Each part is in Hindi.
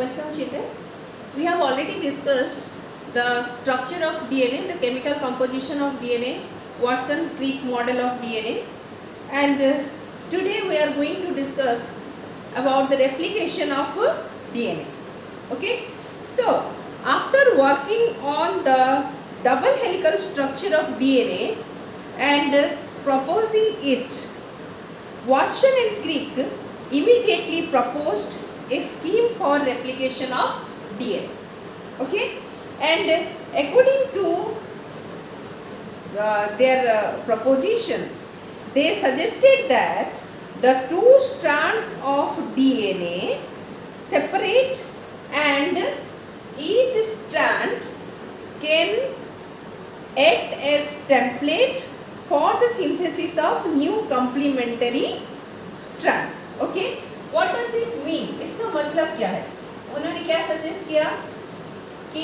Welcome children. We have already discussed the structure of DNA, the chemical composition of DNA, Watson-Crick model of DNA, and today we are going to discuss about the replication of DNA. Okay. So after working on the double helical structure of DNA and proposing it, Watson and Crick immediately proposed a scheme for replication of DNA. Okay, and according to their proposition, they suggested that the two strands of DNA separate and each strand can act as template for the synthesis of new complementary strand. Okay, what does it mean? इसका मतलब क्या है? उन्होंने क्या सजेस्ट किया कि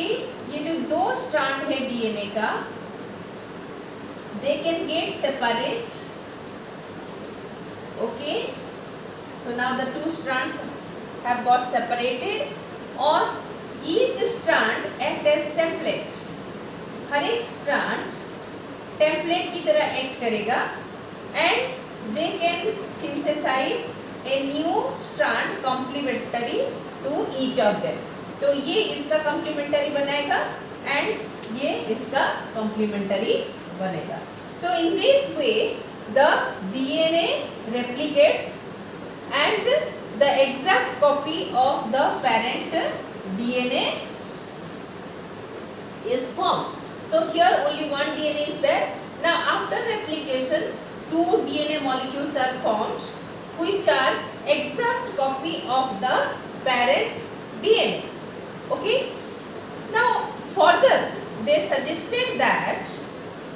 ये जो दो स्ट्रैंड है डीएनए का, they can get separate. Okay, so now the two strands have got separated और each strand act as template. हर एक स्ट्रैंड टेम्पलेट की तरह एक्ट करेगा and they can synthesize a new strand complementary to each of them. तो ये इसका कॉम्प्लीमेंटरी बनाएगा एंड ये इसका कॉम्प्लीमेंटरी बनेगा. So in this way the DNA replicates and the exact copy of the parent DNA is formed. So here only one DNA is there. Now after replication, two DNA molecules are formed which are exact copy of the parent DNA. Okay. Now further they suggested that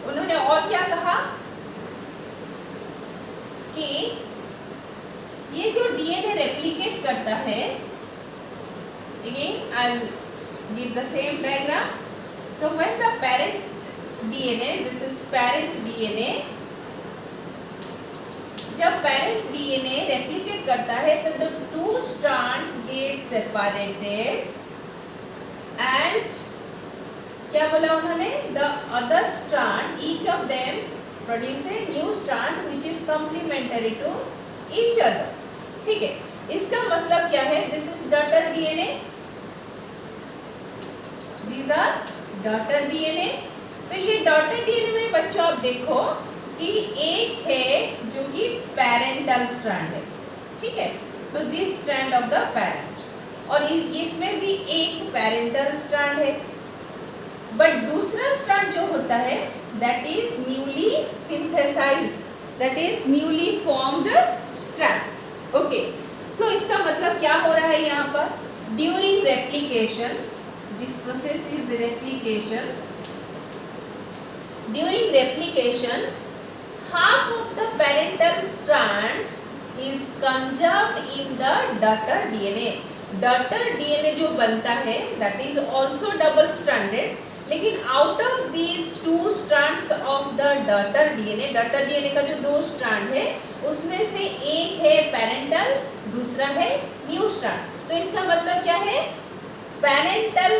उन्होंने और क्या कहा कि ये जो DNA replicate करता है, again I will give the same diagram. So when the parent DNA, this is parent DNA, जब parent DNA replicate करता है तो the two strands get separated and क्या बोला उन्होंने, the other strand, each of them produce a new strand which is complementary to each other. ठीक है, इसका मतलब क्या है? This is daughter DNA, these are daughter DNA. तो ये डॉटर डीएनए में बच्चों आप देखो कि एक है जो कि पेरेंटल स्ट्रैंड है. ठीक है, so this strand of the parent और इसमें भी एक पेरेंटल स्ट्रैंड है. बट दूसरा स्ट्रैंड जो होता है that is newly synthesised, that is newly formed strand. Okay, so इसका मतलब क्या हो रहा है यहाँ पर? During replication, this process is the replication. During replication, half of the parental strand is conserved in the daughter DNA. Daughter DNA जो बनता है that is also double stranded, लेकिन out of these two strands of the daughter DNA का जो दो स्ट्रैंड है उसमें से एक है पेरेंटल, दूसरा है न्यू स्ट्रैंड. तो इसका मतलब क्या है? पेरेंटल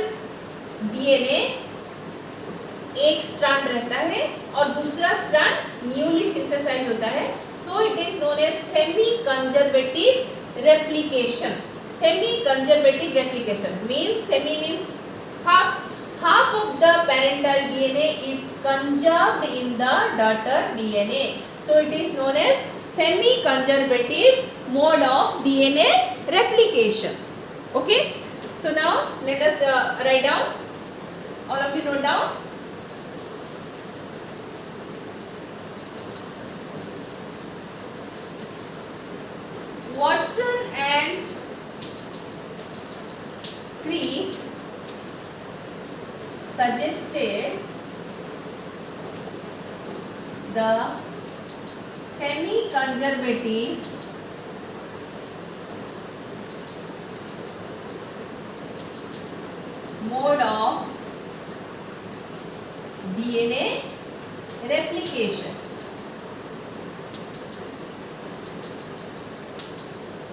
डीएनए एक स्ट्रैंड रहता है और दूसरा स्ट्रैंड न्यूली सिंथेसाइज होता है. So it is known as semi conservative replication. Semi conservative replication means, semi means half of the parental DNA is conserved in the daughter DNA. So it is known as semi conservative mode of DNA replication. Okay. So now let us write down. All of you note down. Watson and Crick suggested the semi-conservative mode of DNA replication.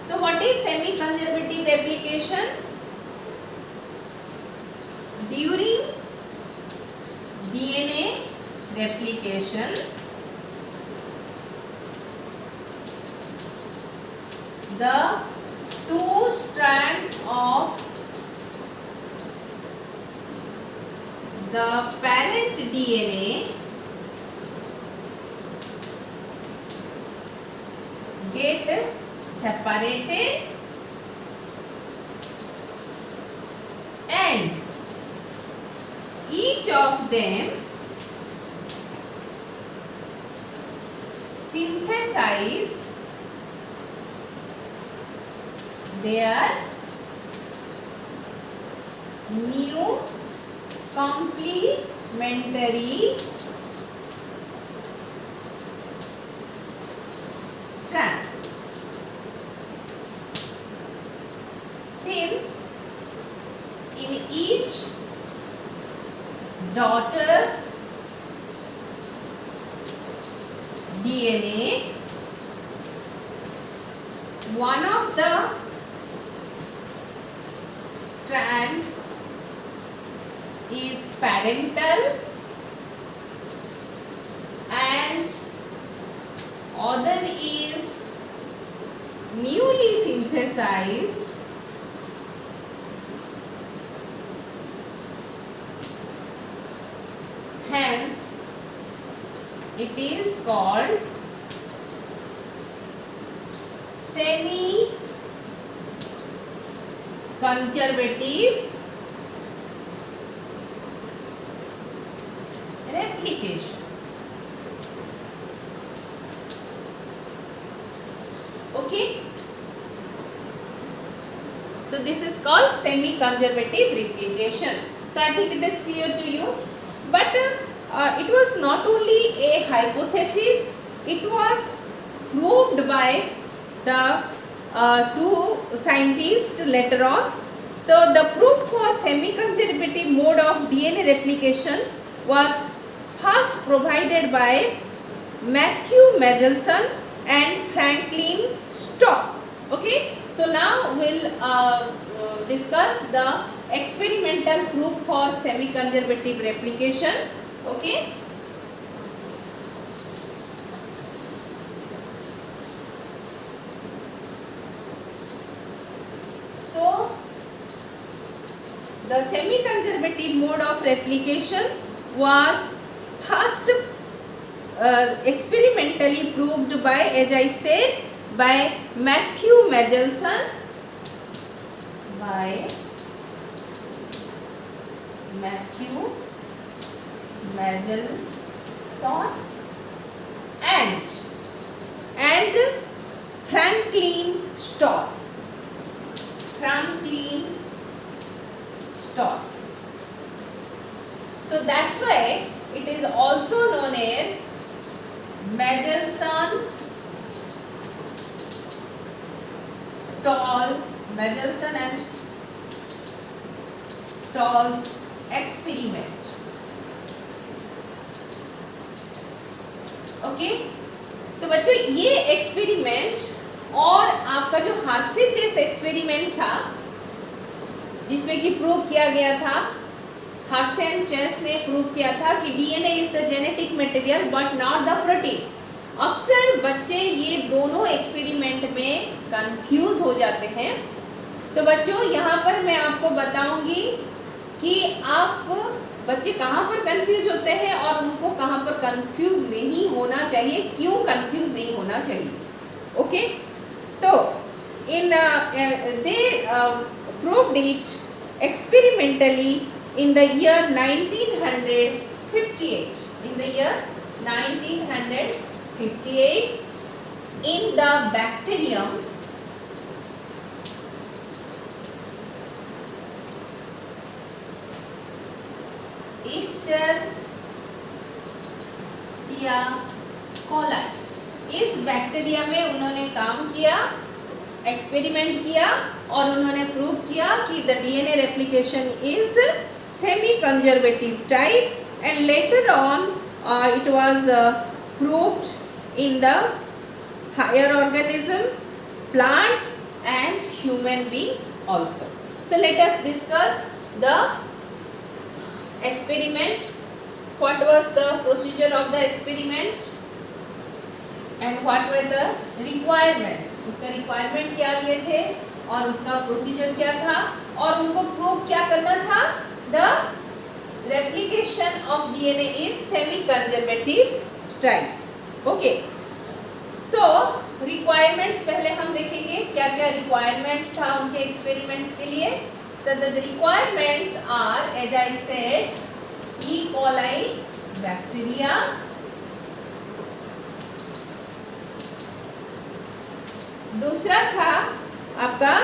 So what is semi-conservative replication? during DNA replication, the two strands of the parent DNA get separated and each of them synthesize their new complementary strand. Since in each daughter DNA, one of the strand is parental and other is newly synthesized. Hence, it is called semi-conservative replication. Okay. So this is called semi-conservative replication. So I think it is clear to you. But it was not only a hypothesis, it was proved by the two scientists later on. So the proof for semi-conservative mode of DNA replication was first provided by Matthew Michelson and Franklin Stock. Okay, so now we'll discuss the experimental proof for semi-conservative replication. Okay. So the semi-conservative mode of replication was first experimentally proved by, as I said, by Matthew Michelson, and Franklin Stock. So that's why it is also known as Michelson and Stoll's experiment. Okay, तो बच्चों ये एक्सपेरिमेंट और आपका जो हास्य चेस एक्सपेरिमेंट था जिसमें कि प्रूव किया गया था, हास्य एंड चेस ने प्रूव किया था कि DNA is the genetic material but not the protein. अक्सर बच्चे ये दोनों एक्सपेरिमेंट में कंफ्यूज हो जाते हैं। तो बच्चों यहाँ पर मैं आपको बताऊंगी कि आप बच्चे कहाँ पर कंफ्यूज होते हैं और उनको कहाँ पर कंफ्यूज नहीं होना चाहिए, क्यों कंफ्यूज नहीं होना चाहिए। ओके, तो in they proved it experimentally in the year 1958. In the year 1958, in the bacterium Escherichia coli, इस बैक्टीरिया में उन्होंने काम किया, एक्सपेरिमेंट किया और उन्होंने प्रूव किया कि the DNA replication is semi-conservative type, and later on it was proved in the higher organism, plants and human being also. So let us discuss the experiment. What was the procedure of the experiment and what were the requirements? उसका requirement क्या लिए थे और उसका procedure क्या था और उनको prove क्या करना था? The replication of DNA is semi-conservative type. Okay. So requirements पहले हम देखेंगे क्या क्या requirements था उनके experiments के लिए. So the requirements are, as I said, E. coli bacteria, दूसरा था आपका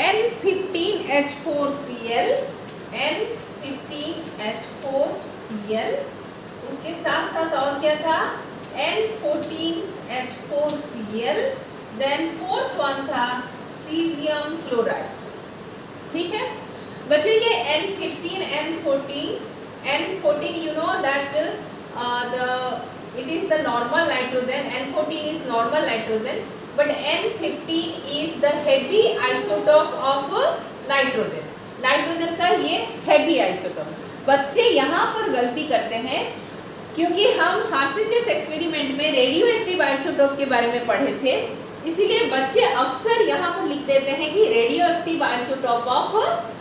N15H4Cl, N15H4Cl, उसके साथ साथ और क्या था N14H4Cl, देन फोर्थ वन था सीजियम क्लोराइड. ठीक है बच्चों, ये N15 N14 you know that it is the normal nitrogen, N14 is normal nitrogen, but N15 is the heavy isotope of nitrogen. Nitrogen का ये heavy isotope. बच्चे यहाँ पर गलती करते हैं क्योंकि हम हार्सिचेस एक्सपेरिमेंट में रेडियो एक्टिव आइसोटोप के बारे में पढ़े थे, इसीलिए बच्चे अक्सर यहाँ पर लिख देते हैं कि radio active isotope of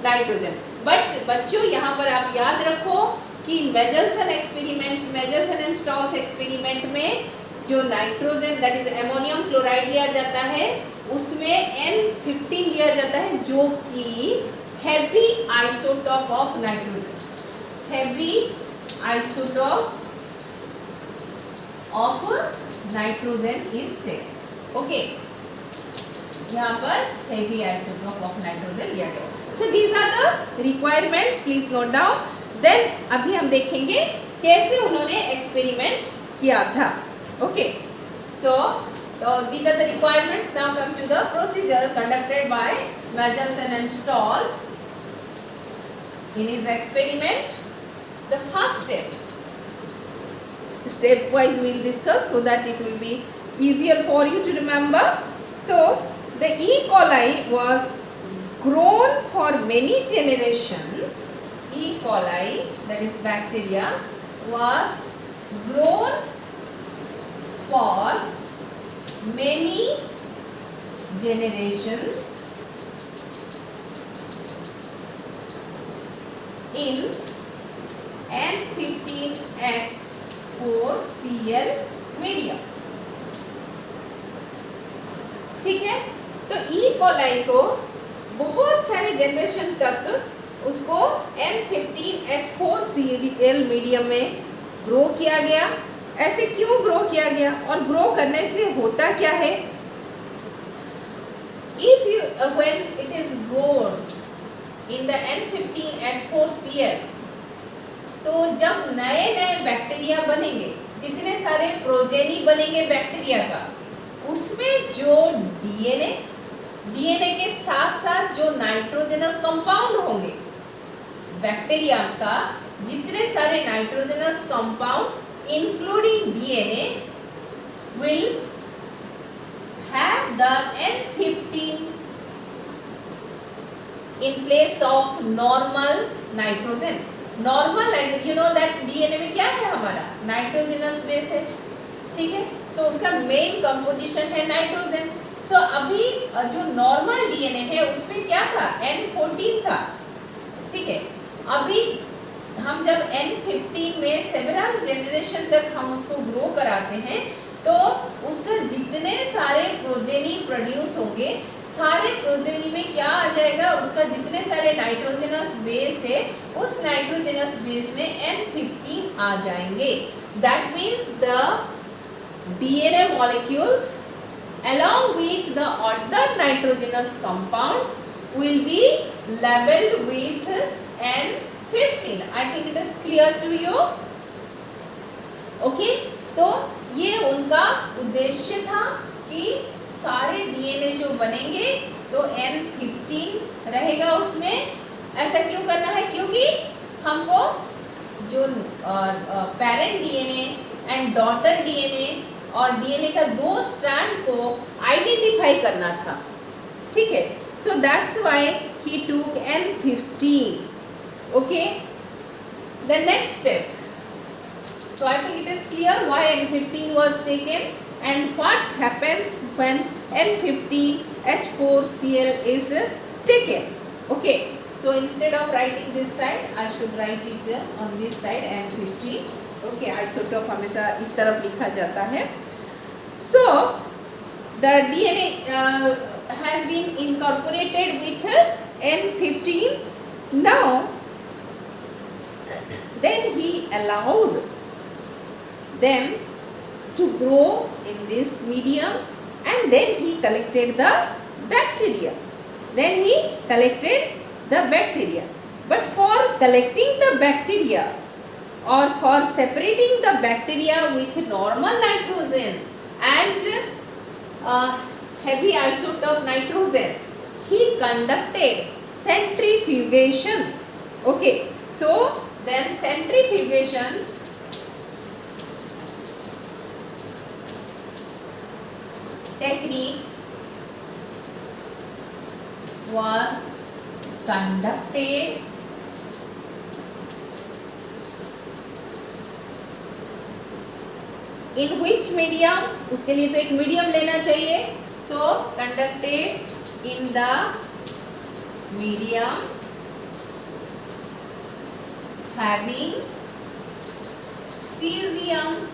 nitrogen. But बच्चों यहाँ पर आप याद रखो कि मेजल्सन एक्सपेरिमेंट, मेजल्सन एंड स्टॉल्स एक्सपेरिमेंट में जो nitrogen that is ammonium chloride लिया जाता है उसमें N15 लिया जाता है जो कि heavy isotope of nitrogen, heavy isotope of nitrogen is taken. Okay, यहाँ पर heavy isotope of nitrogen लिया गया. So these are the requirements. Please note down. Then अभी हम देखेंगे कैसे उन्होंने एक्सपेरिमेंट किया था. Okay. So these are the requirements. Now come to the procedure conducted by Michelson and Stahl in his experiment. The first step-wise we will discuss so that it will be easier for you to remember. So the E. coli was grown for many generations. E. coli, that is bacteria, was grown for many generations in N15H4Cl medium. ठीक है, तो E. coli को बहुत सारे जनरेशन तक उसको N15H4Cl मीडियम में ग्रो किया गया. ऐसे क्यों ग्रो किया गया और ग्रो करने से होता क्या है? If you when it is grown in the N15H4Cl, तो जब नए नए बैक्टीरिया बनेंगे, जितने सारे प्रोजेनी बनेंगे बैक्टीरिया का, उसमें जो डीएनए के साथ साथ जो नाइट्रोजनस कंपाउंड होंगे, बैक्टीरिया का जितने सारे nitrogenous compound including DNA will have the N15 in place of normal nitrogen. Normal nitrogen, you know that DNA में क्या है हमारा नाइट्रोजनस बेस है. ठीक है, सो उसका मेन कंपोजिशन है नाइट्रोजन. सो अभी जो नॉर्मल डीएनए है उसमें क्या था N14 था. ठीक है, अभी हम जब N15 में सेवरल जनरेशन तक हम उसको ग्रो कराते हैं तो उसका जितने सारे प्रोजेनी प्रोड्यूस होंगे, सारे प्रोजेनी में क्या आ जाएगा, उसका जितने सारे नाइट्रोजनस बेस है उस नाइट्रोजनस बेस में N15 आ जाएंगे. That means the DNA molecules along with the other nitrogenous compounds will be labeled with N15. I think it is clear to you. Okay, तो ये उनका उद्देश्य था कि सारे डीएनए जो बनेंगे तो N15 रहेगा उसमें. ऐसा क्यों करना है? क्योंकि हमको जो parent DNA and daughter DNA और डीएनए का दो स्ट्रैंड को आइडेंटिफाई करना था. ठीक है, सो दैट्स व्हाई ही टूक N15. Okay, The next step. So I think it is clear why N15 was taken and what happens when N15H4Cl is taken. Okay, so instead of writing this side, I should write it on this side N15. Okay, isotope हमेशा इस तरफ लिखा जाता है. So the DNA has been incorporated with N15. Now then he allowed them to grow in this medium and then he collected the bacteria. But for collecting the bacteria or for separating the bacteria with normal nitrogen and heavy isotope nitrogen, he conducted centrifugation. Okay, so then centrifugation technique was conducted in which medium? उसके लिए तो एक मीडियम लेना चाहिए. So conducted in the medium having cesium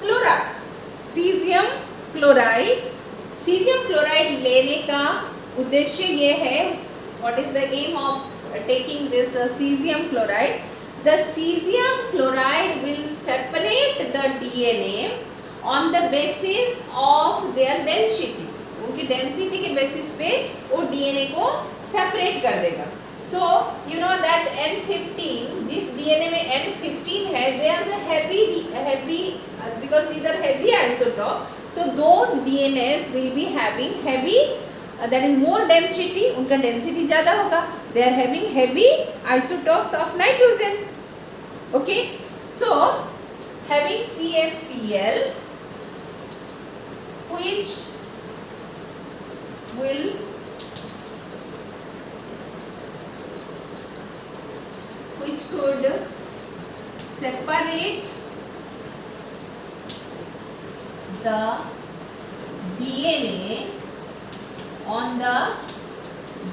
chloride. Cesium chloride लेने का उद्देश्य ये है. What is the aim of taking this cesium chloride? The cesium chloride will separate the DNA on the basis of their density. उनकी डेंसिटी के बेसिस पे वो DNA को सेपरेट कर देगा. So you know that N15, जिस DNA में N15 है, they are the heavy because these are heavy isotope. So those DNAs will be having heavy, that is more density. उनका density ज़्यादा होगा. They are having heavy isotopes of nitrogen. Okay, so having CFCl, which could separate the DNA on the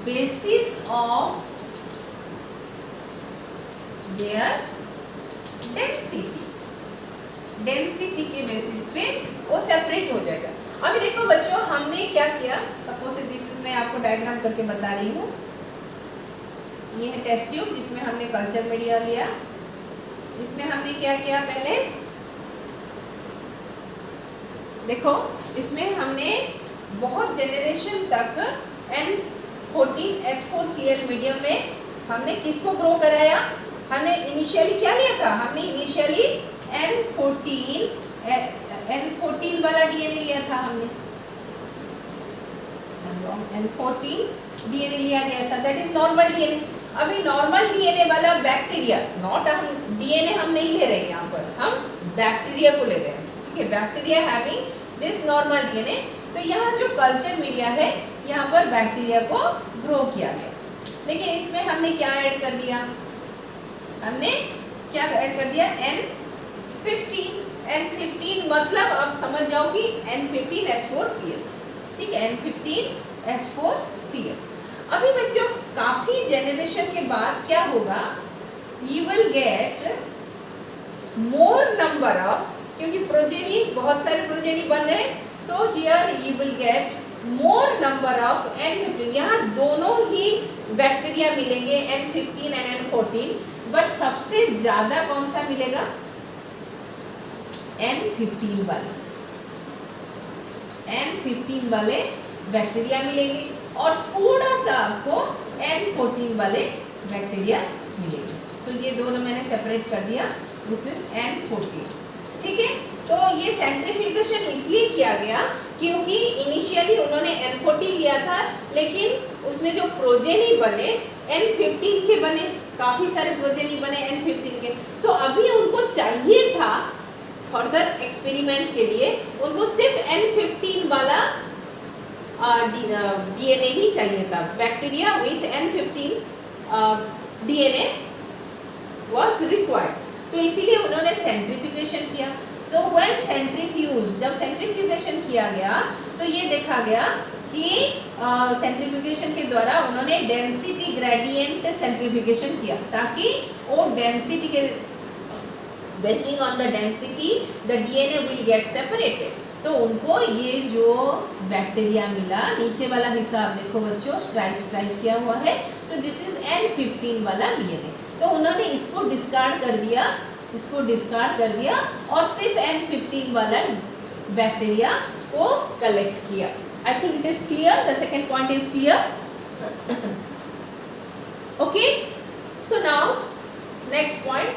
basis of their density के बेसिस पे वो सेपरेट हो जाएगा. अभी देखो बच्चों, हमने क्या किया. सपोज दिस इज, मैं आपको डायग्राम करके बता रही हूँ. ये है टेस्ट ट्यूब जिसमें हमने कल्चर मीडिया लिया. इसमें हमने क्या किया, पहले देखो इसमें हमने बहुत जेनरेशन तक N14H4Cl मीडियम में हमने किसको ग्रो कराया. हमने इनिशियली क्या लिया था, हमने इनिशियली N14 वाला DNA लिया था. हमने N14 DNA लिया गया था, दैट इज नॉर्मल DNA. अभी नॉर्मल DNA वाला बैक्टीरिया, नॉट हम DNA हम नहीं ले रहे हैं यहाँ पर, हम बैक्टीरिया को ले रहे हैं. ठीक है, bacteria having this normal DNA. तो यहाँ जो कल्चर मीडिया है, यहाँ पर बैक्टीरिया को ग्रो किया गया. लेकिन इसमें हमने क्या ऐड कर दिया, हमने क्या ऐड कर दिया, N15 मतलब आप समझ जाओगी N15H4Cl. ठीक है, N15H4Cl. अभी बच्चों काफी जेनरेशन के बाद क्या होगा, you will get more number of, क्योंकि प्रोजेनी बहुत सारे प्रोजेनी बन रहे हैं. So here you will get more number of N15. यहाँ दोनों ही बैक्टीरिया मिलेंगे, N15 and N14. बट सबसे ज्यादा कौन सा मिलेगा, N15 वाले बैक्टीरिया मिलेंगे और थोड़ा सा आपको N14 वाले बैक्टीरिया मिलेंगे. सो ये दोनों मैंने सेपरेट कर दिया. This is N14. ठीक है, तो ये सेंट्रीफ्यूगेशन इसलिए किया गया क्योंकि इनिशियली उन्होंने N14 लिया था, लेकिन उसमें जो प्रोजेनी बने N15 के बने, काफ़ी सारे प्रोजेनी बने N15 के. तो अभी उनको चाहिए था फर्दर एक्सपेरिमेंट के लिए, उनको सिर्फ N15 वाला DNA ही चाहिए था. Bacteria with N15 DNA was required. तो इसीलिए उन्होंने सेंट्रीफ्यूगेशन किया. So when centrifuge, जब सेंट्रीफ्यूगेशन किया गया तो ये देखा गया कि सेंट्रीफ्यूगेशन के द्वारा उन्होंने डेंसिटी ग्रेडियंट सेंट्रीफ्यूगेशन किया ताकि वो डेंसिटी के basin on the density the DNA will get separated. तो उनको ये जो बैक्टीरिया मिला, नीचे वाला हिस्सा आप देखो बच्चों स्ट्राइप किया हुआ है. सो दिस इज N15 वाला डीएनए. तो उन्होंने इसको डिस्कार्ड कर दिया और सिर्फ N15 वाला बैक्टीरिया को कलेक्ट किया. I think it is clear. The second point is clear. Okay. So now next point.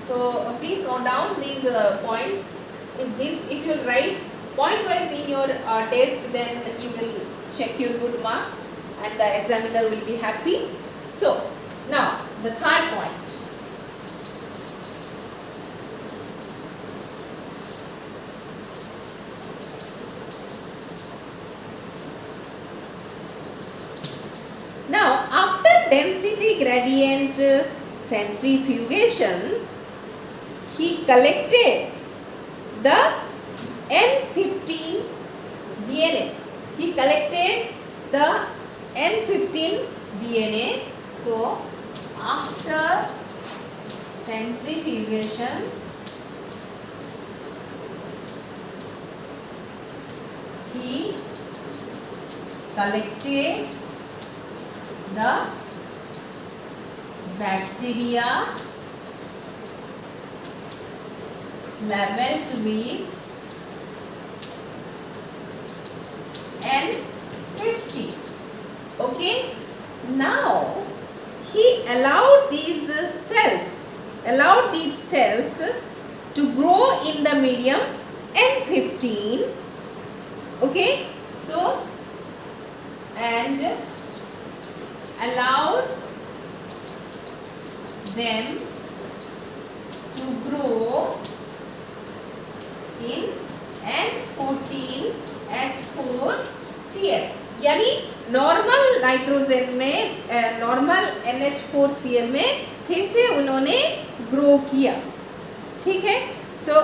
So please note down these points. If you write point wise in your test, then you will check your good marks and the examiner will be happy. So now the third point. Now after density gradient centrifugation, he collected the N15 DNA. He collected the N15 DNA. So after centrifugation, he collected the bacteria labeled with N50. Okay. Now he allowed these cells to grow in the medium N15. Okay. So and allowed them to grow in N14H4Cl. यानी नॉर्मल नाइट्रोजन में नॉर्मल NH4Cl में फिर से उन्होंने ग्रो किया. ठीक है. सो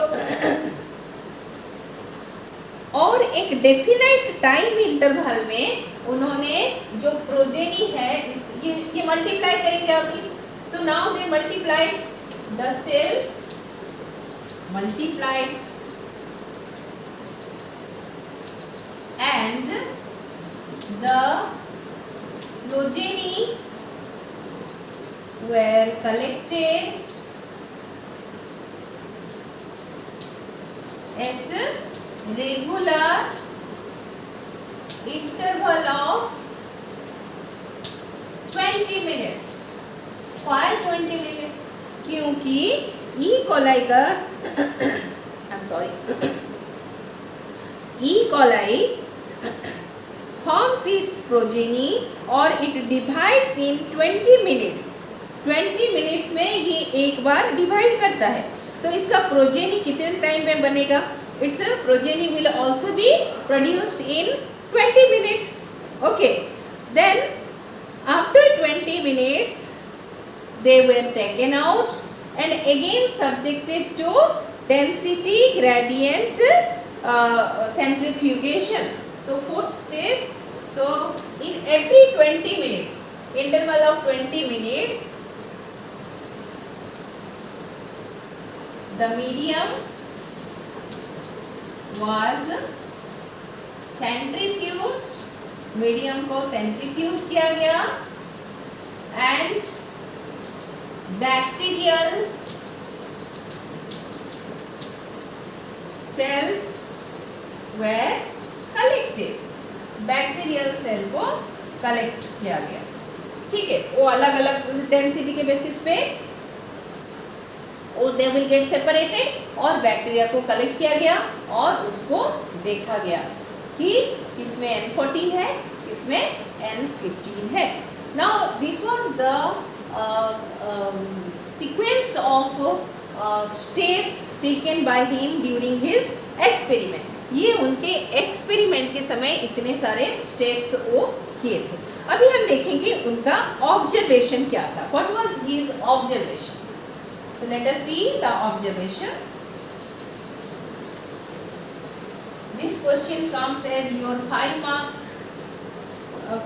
और एक डेफिनाइट टाइम इंटरवल में उन्होंने जो प्रोजेनी है ये मल्टीप्लाई करेंगे अभी. So now they multiplied the cell multiplied and the progeny were collected at regular interval of 20 minutes. Why 20 minutes? क्योंकि ई कोलाई का E. coli forms its progeny or it divides in 20 minutes. 20 minutes में ये एक बार डिवाइड करता है. तो इसका प्रोजेनी कितने टाइम में बनेगा? Its progeny will also be produced in 20 minutes. Okay. Then after 20 minutes they were taken out and again subjected to density gradient centrifugation. So fourth step. So in every 20 minutes, interval of 20 minutes, the medium was centrifuged. Medium को सेंट्रीफ्यूज किया गया and bacterial cells were collected. Bacterial cell को कलेक्ट किया गया. ठीक है. वो अलग अलग डेंसिटी के बेसिस पे वो दे विल गेट सेपरेटेड और बैक्टीरिया को कलेक्ट किया गया और उसको देखा गया कि किसमें N14 है, किसमें N15 है. Now this was the sequence of steps taken by him during his experiment. ये उनके एक्सपेरिमेंट के समय इतने सारे स्टेप्स वो किए थे। अभी हम देखेंगे उनका ऑब्जर्वेशन क्या था, what was his observation. So let us see the observation. This question comes as your 5 mark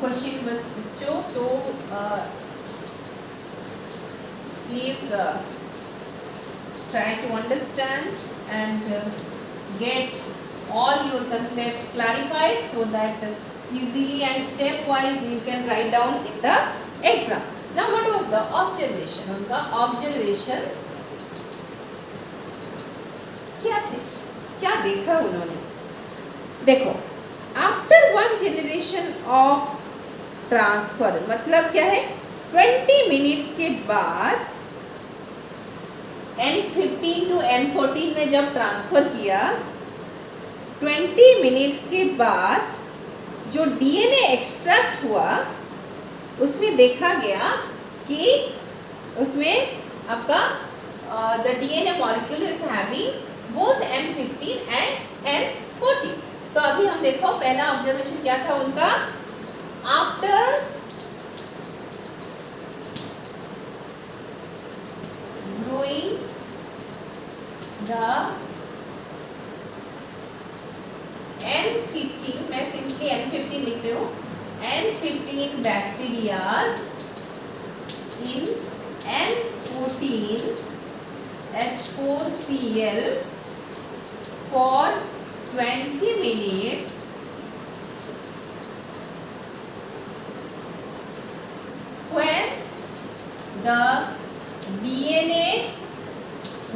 question बच्चों, so please try to understand and get all your concept clarified so that easily and stepwise you can write down in the exam. Now what was the observation? उनका observations क्या थे, क्या देखा उन्होंने? देखो, आफ्टर 1 generation of ट्रांसफर मतलब क्या है, 20 मिनट्स के बाद N15 टू N14 में जब ट्रांसफर किया, 20 मिनट्स के बाद जो डीएनए एक्सट्रैक्ट हुआ उसमें देखा गया कि उसमें आपका the DNA molecule is having both N15 and N14। तो अभी हम देखो पहला ऑब्जर्वेशन क्या था उनका, आफ्टर growing the N15, मैं सिंपली N15 लिख रही हूँ, N15 bacterias in N14 H4Cl for 20 minutes when the DNA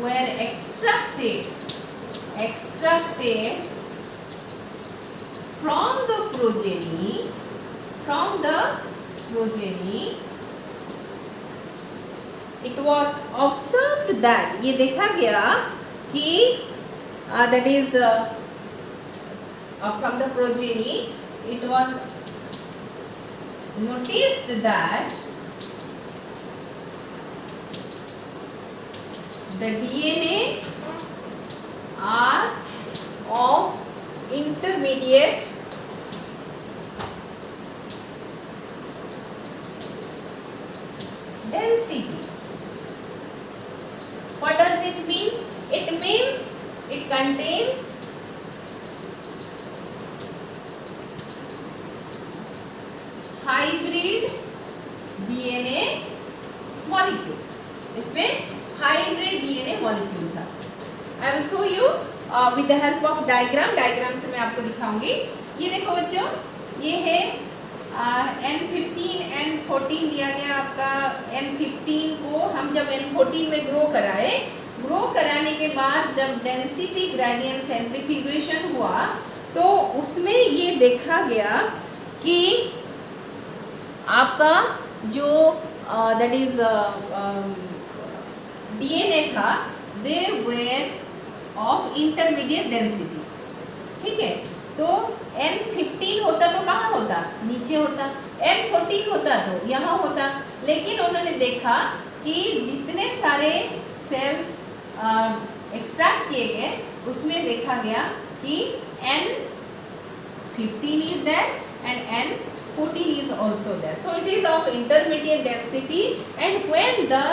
were extracted from the progeny, it was observed that, ये देखा गया कि that is from the progeny it was noticed that the DNA are of intermediate density. What does it mean? It means it contains hybrid DNA molecule. इसमें hybrid DNA molecule था। I will show you with the help of diagram से मैं आपको दिखाऊंगी। ये देखो बच्चों, ये है N15 N14 लिया गया आपका। N15 को हम जब N14 में ग्रो कराने के बाद जब डेंसिटी ग्रेडियंट सेंट्रीफ्यूगेशन हुआ तो उसमें ये देखा गया कि आपका जो दैट इज डीएनए था, they were of intermediate density. ठीक है, तो N15 होता तो कहाँ होता, नीचे होता, N14 होता तो यहाँ होता, लेकिन उन्होंने देखा कि जितने सारे सेल्स एक्सट्रैक्ट किए गए उसमें देखा गया कि N15 is there and N14 is also there. So it is of intermediate density, and when the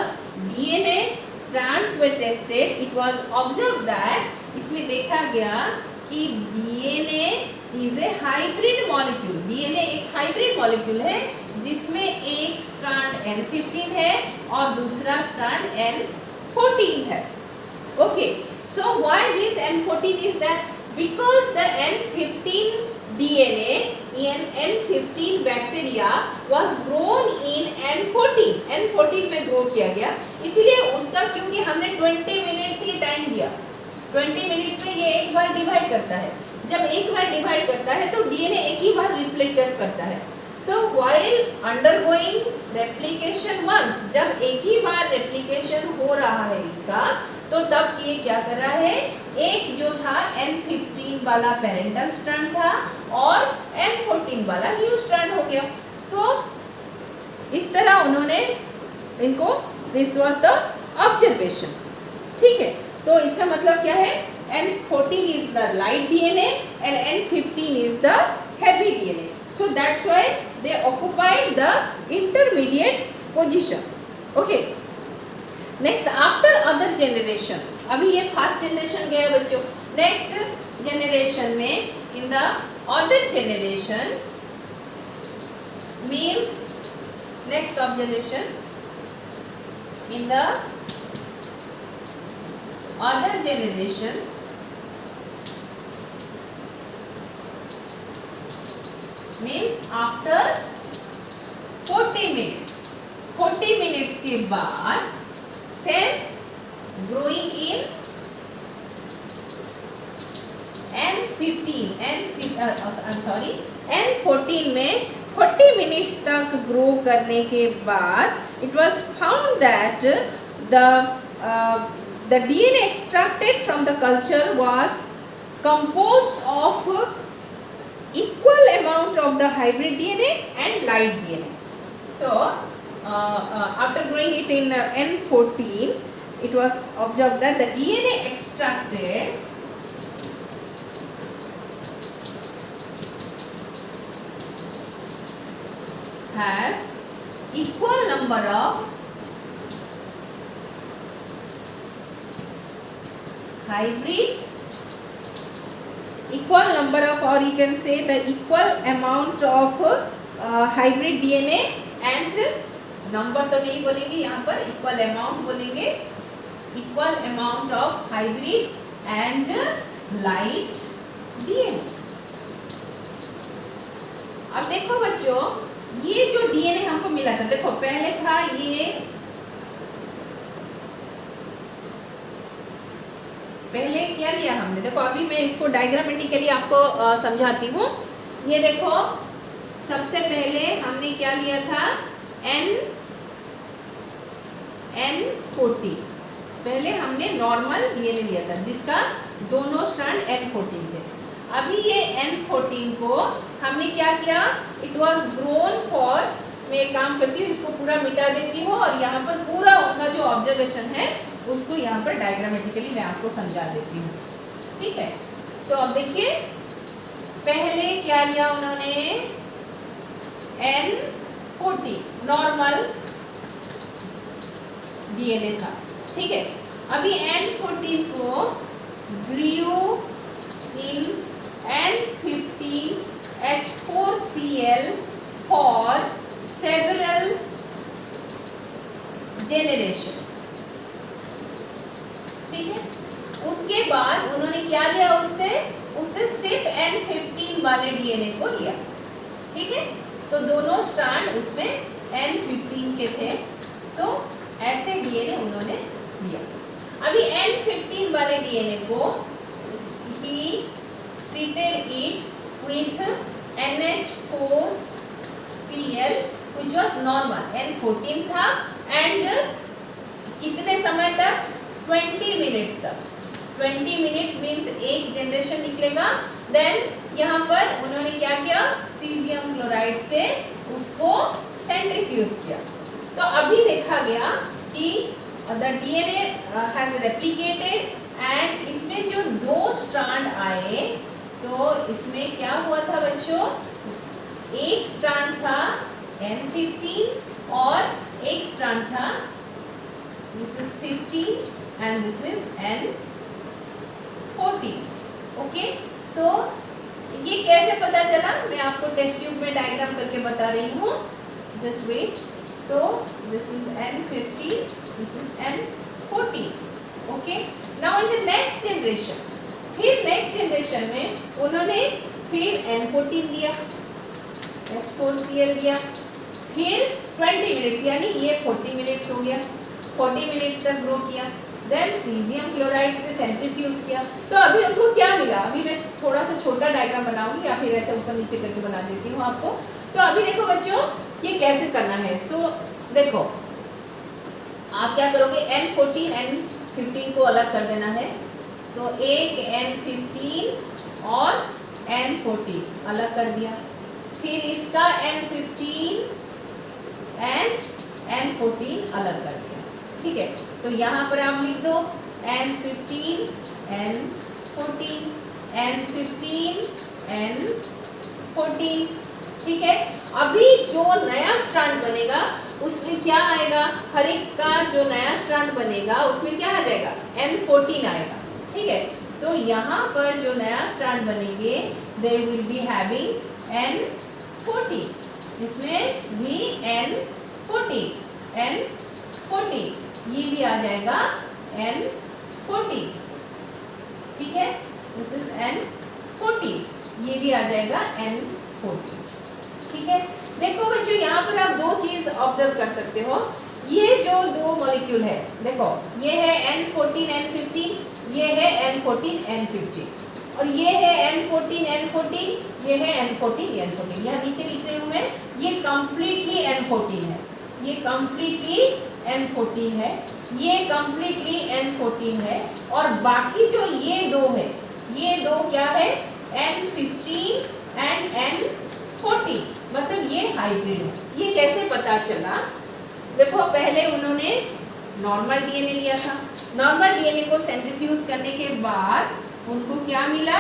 DNA strands were tested, it was observed that इसमें देखा गया कि DNA is a hybrid molecule. DNA एक हाइब्रिड मॉलिक्यूल है जिसमें एक स्ट्रैंड N15 है और दूसरा स्ट्रैंड N14 है। Okay, so why this N14 is that? Because the N15 DNA in N15 bacteria was grown in N14 में ग्रो किया गया, इसीलिए उसका, क्योंकि हमने 20 मिनट्स ही टाइम दिया, 20 मिनट्स में ये एक बार डिवाइड करता है। जब एक बार डिवाइड करता है तो डीएनए एक ही बार रिप्लिकेट करता है। So while undergoing replication once, जब एक ही बार रेप्लिकेशन हो रहा है इसका, तो तब ये क्या कर रहा है, एक जो था N15 वाला पेरेंटल स्ट्रैंड था और N14 वाला न्यू स्ट्रैंड हो गया। सो इस तरह उन्होंने इनको, दिस वाज द ऑब्जर्वेशन। ठीक है, तो इसका मतलब क्या है, N14 is the light DNA and N15 is the heavy DNA. So that's why they occupied the intermediate position. Okay. Next, after other generation, अभी ये फर्स्ट जनरेशन गया बच्चों. नेक्स्ट जनरेशन में, in the other generation means next of generation, in the other generation means after 40 minutes. 40 minutes के बाद सेम growing in N14 में 40 मिनट्स तक ग्रो करने के बाद it was found that the DNA extracted from the culture was composed of equal amount of the hybrid DNA and light DNA. So after growing it in N14, it was observed that the DNA extracted has equal number of hybrid, equal number of, or you can say the equal amount of hybrid DNA and number तो नहीं बोलेंगे यहाँ पर, equal amount बोलेंगे, equal amount of hybrid and light DNA. अब देखो बच्चों, ये जो डीएनए हमको मिला था, देखो पहले था ये, पहले क्या लिया हमने, देखो अभी मैं इसको डायग्रामेटिकली आपको समझाती हूँ. ये देखो सबसे पहले हमने क्या लिया था, N14. पहले हमने नॉर्मल डीएनए लिया था जिसका दोनों स्ट्रैंड N14 थे. अभी ये N14 को हमने क्या किया, इट वॉज ग्रोन फॉर, मैं एक काम करती हूँ, इसको पूरा मिटा देती हूँ और यहाँ पर पूरा उनका जो ऑब्जर्वेशन है उसको यहाँ पर डायग्रामेटिकली मैं आपको समझा देती हूँ. ठीक है. सो अब देखिए, पहले क्या लिया उन्होंने, N14 नॉर्मल डीएनए था. ठीक है. अभी N14 को ग्रू इन N15 H4Cl for several generation. ठीक है. उसके बाद उन्होंने क्या लिया, उससे सिर्फ N15 वाले डीएनए को लिया. ठीक है. तो दोनों स्ट्रैंड उसमें N15 के थे. सो ऐसे डीएनए उन्होंने लिया. अभी N15 वाले डीएनए को ही treated it with NH4Cl which was normal, N14 था, and कितने समय तक, 20 मिनट्स तक. 20 मिनट्स मीन्स एक जनरेशन निकलेगा. देन यहाँ पर उन्होंने क्या किया, सीजियम क्लोराइड से उसको सेंट्रीफ्यूज किया. तो अभी देखा गया कि the DNA has replicated and इसमें जो दो स्ट्रैंड आए, तो इसमें क्या हुआ था बच्चों, एक स्ट्रैंड था N15 और एक स्ट्रैंड था, this is 15 and this is N14. Okay. So ये कैसे पता चला, मैं आपको टेस्ट ट्यूब में डायग्राम करके बता रही हूँ. Just wait. तो this is N15, this is N14. Okay. Now in the next generation, फिर नेक्स्ट जनरेशन में उन्होंने फिर N14 दिया, H4Cl दिया, फिर 20 मिनट्स यानी ये 40 मिनट्स हो गया. 40 मिनट्स तक ग्रो किया. देन सीजियम क्लोराइड से सेंट्रीफ्यूज किया. तो अभी हमको क्या मिला, अभी मैं थोड़ा सा छोटा डायग्राम बनाऊंगी या फिर ऐसे ऊपर नीचे करके बना देती हूँ आपको. तो अभी देखो बच्चों, ये कैसे करना है. सो देखो, आप क्या करोगे, N14 N15 को अलग कर देना है. सो एक N15 और N14 अलग कर दिया. फिर इसका N15 एंड N14 अलग कर दिया. ठीक है. तो यहाँ पर आप लिख दो N15 N14 N15 N14. ठीक है। अभी जो नया स्ट्रैंड बनेगा उसमें क्या आएगा, हर एक का जो नया स्ट्रैंड बनेगा उसमें क्या आ जाएगा, N14 आएगा, ठीक है। तो यहाँ पर जो नया स्ट्रैंड बनेंगे they will be having N14, इसमें भी N14, ये भी आ जाएगा N14, ठीक है। दिस इज N14, ये भी आ जाएगा N14, ठीक है। देखो बच्चों यहाँ पर आप दो चीज ऑब्जर्व कर सकते हो, ये जो दो मॉलिक्यूल है देखो, ये है N14 N15, ये है N14 N15, और ये है N14 N14, ये है N14 N14, यहाँ नीचे लिख रही हूँ मैं, ये कम्प्लीटली N14 है, ये कम्प्लीटली N14 है, ये कम्प्लीटली N14 है, और बाकी जो ये दो है, ये दो क्या है, N15 एंड N14, मतलब ये हाइब्रिड है। ये कैसे पता चला, देखो पहले उन्होंने नॉर्मल डीएनए लिया था, नॉर्मल डीएनए को सेंट्रीफ्यूज करने के बाद उनको क्या मिला,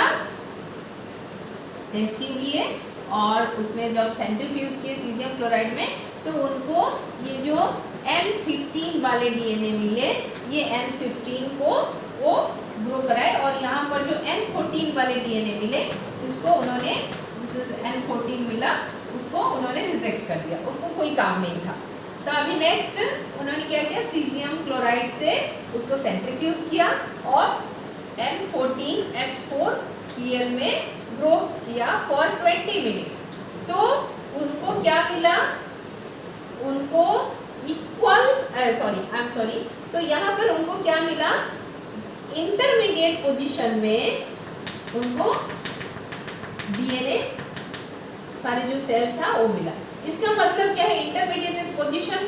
टेस्ट ट्यूब लिए, और उसमें जब सेंट्रीफ्यूज किए सीजियम क्लोराइड में तो उनको ये जो N15 वाले डीएनए मिले, ये N15 को वो ग्रो कराए, और यहाँ पर जो N14 वाले डीएनए मिले उसको उन्होंने, दिस इज N14 मिला, उसको उन्होंने रिजेक्ट कर दिया, उसको कोई काम नहीं था। तो अभी नेक्स्ट उन्होंने क्या किया, सीजियम क्लोराइड से उसको सेंट्रीफ्यूज किया और N14H4Cl में ग्रो किया फॉर 20 मिनट्स। तो उनको क्या मिला, उनको इक्वल सो यहाँ पर उनको क्या मिला, इंटरमीडिएट पोजीशन में उनको डीएनए सारे जो सेल था वो मिला। इसका मतलब क्या है, इंटरमीडिएट पोजीशन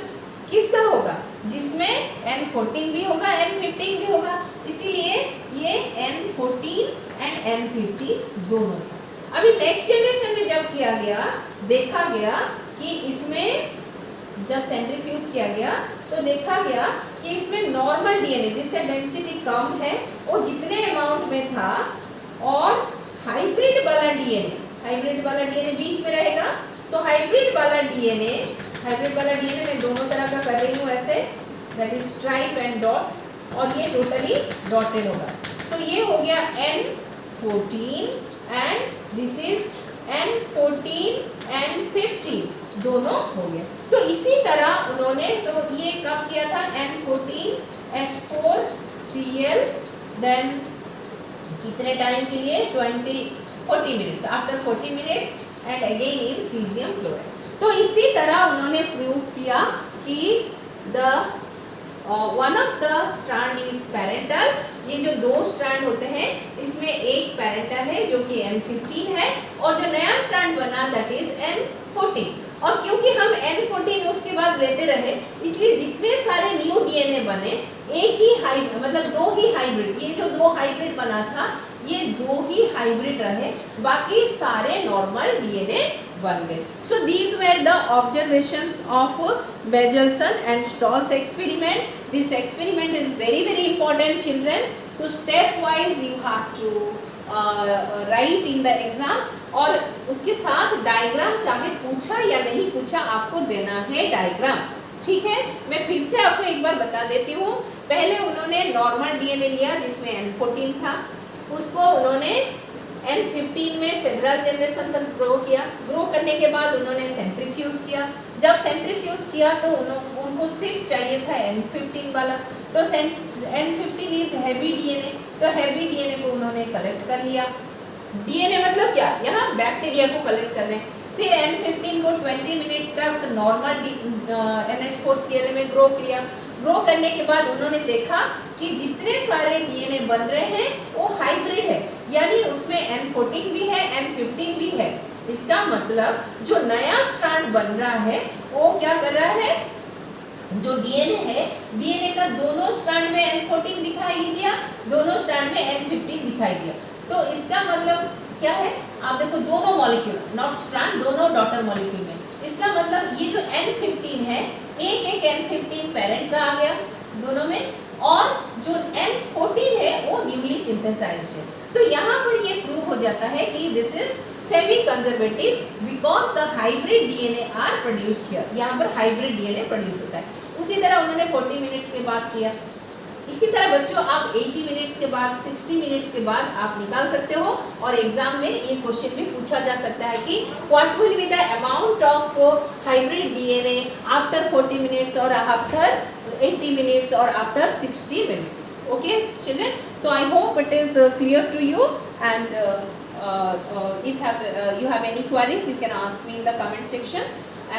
किसका होगा, जिसमें N14 भी होगा N15 भी होगा, इसीलिए ये N14 एंड N15 दोनों था। अभी नेक्स्ट जनरेशन में जब किया गया, देखा गया कि इसमें जब सेंट्रीफ्यूज किया गया तो देखा गया कि इसमें नॉर्मल डीएनए जिसका डेंसिटी कम है वो जितने अमाउंट में था, और हाइब्रिड वाला डीएनए बीच में रहेगा। सो हाइब्रिड वाला डीएनए मैं दोनों तरह का कर रही हूँ ऐसे, that is stripe and dot, और ये टोटली डॉटेड होगा। सो ये हो गया N14 and this is N14 N15, दोनों हो गए। तो इसी तरह उन्होंने ये कब किया था, N14H4Cl, देन कितने टाइम के लिए, 40 minutes, after 40 minutes and again in caesium chloride. तो इसी तरह उन्होंने प्रूव किया कि the one of the strand is parental, ये जो दो स्ट्रैंड होते हैं इसमें एक पैरेंटल है जो कि N15 है, और जो नया स्ट्रैंड बना दैट इज N14। और क्योंकि हम N14 उसके बाद लेते रहे, इसलिए जितने सारे न्यू डीएनए बने, एक ही मतलब दो ही हाइब्रिड, ये जो दो हाइब्रिड बना था ये दो ही हाइब्रिड रहे, बाकी सारे नॉर्मल डीएनए बन गए। So these were the observations of Meselson and Stahl's experiment. This experiment is very very important children, so stepwise you have to write in the exam, और उसके साथ डायग्राम चाहे पूछा या नहीं पूछा आपको देना है डायग्राम, ठीक है। मैं फिर से आपको एक बार बता देती हूँ। पहले उन्होंने नॉर्मल डीएनए लिया जिसमें N14 था, उसको उन्होंने N15 में सेवरल जनरेशन तक ग्रो किया, ग्रो करने के बाद उन्होंने सेंट्रीफ्यूज किया। जब सेंट्रीफ्यूज किया तो उनको सिर्फ चाहिए था N15 वाला, तो N15 इज हैवी डीएनए, तो हैवी डीएनए को उन्होंने कलेक्ट कर लिया। डीएनए मतलब क्या, यहाँ बैक्टीरिया को कलेक्ट कर रहे हैं। फिर N15 को 20 मिनट्स तक नॉर्मल NH4Cl में ग्रो किया। ग्रो करने के बाद उन्होंने देखा कि जितने सारे डीएनए बन रहे हैं वो हाइब्रिड है, यानी उसमें N14 भी है N15 भी है। इसका मतलब जो नया स्ट्रैंड बन रहा है वो क्या कर रहा है, जो डीएनए है, डीएनए का दोनों स्ट्रैंड में N14 दिखाई दिया, दोनों स्ट्रैंड में N15 दिखाई दिया। तो इसका मतलब क्या है, आप देखो दोनों मॉलिक्यूल, नॉट स्ट्रैंड, दोनों डॉटर मॉलिक्यूल में, इसका मतलब ये जो N15 है, एक N15 पेरेंट का आ गया दोनों में, और जो N14 है वो न्यूली सिंथेसाइज्ड है। तो यहाँ पर ये प्रूव हो जाता है कि this is semi conservative because the hybrid DNA are produced here. यहाँ पर हाइब्रिड डीएनए प्रोड्यूस होता है। उसी तरह उन्होंने 40 मिनट्स के बाद किया। इसी तरह बच्चों आप 80 मिनट्स के बाद 60 मिनट्स के बाद आप निकाल सकते हो और एग्जाम में ये क्वेश्चन भी पूछा जा सकता है कि what will be the amount of hybrid DNA after 40 minutes और आफ्टर 80 मिनट्स और after 60 minutes. Okay children, so I hope it is clear to you, and if you have any queries you can ask me in the comment section,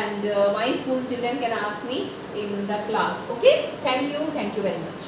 and my school children can ask me in the class. Okay, thank you very much.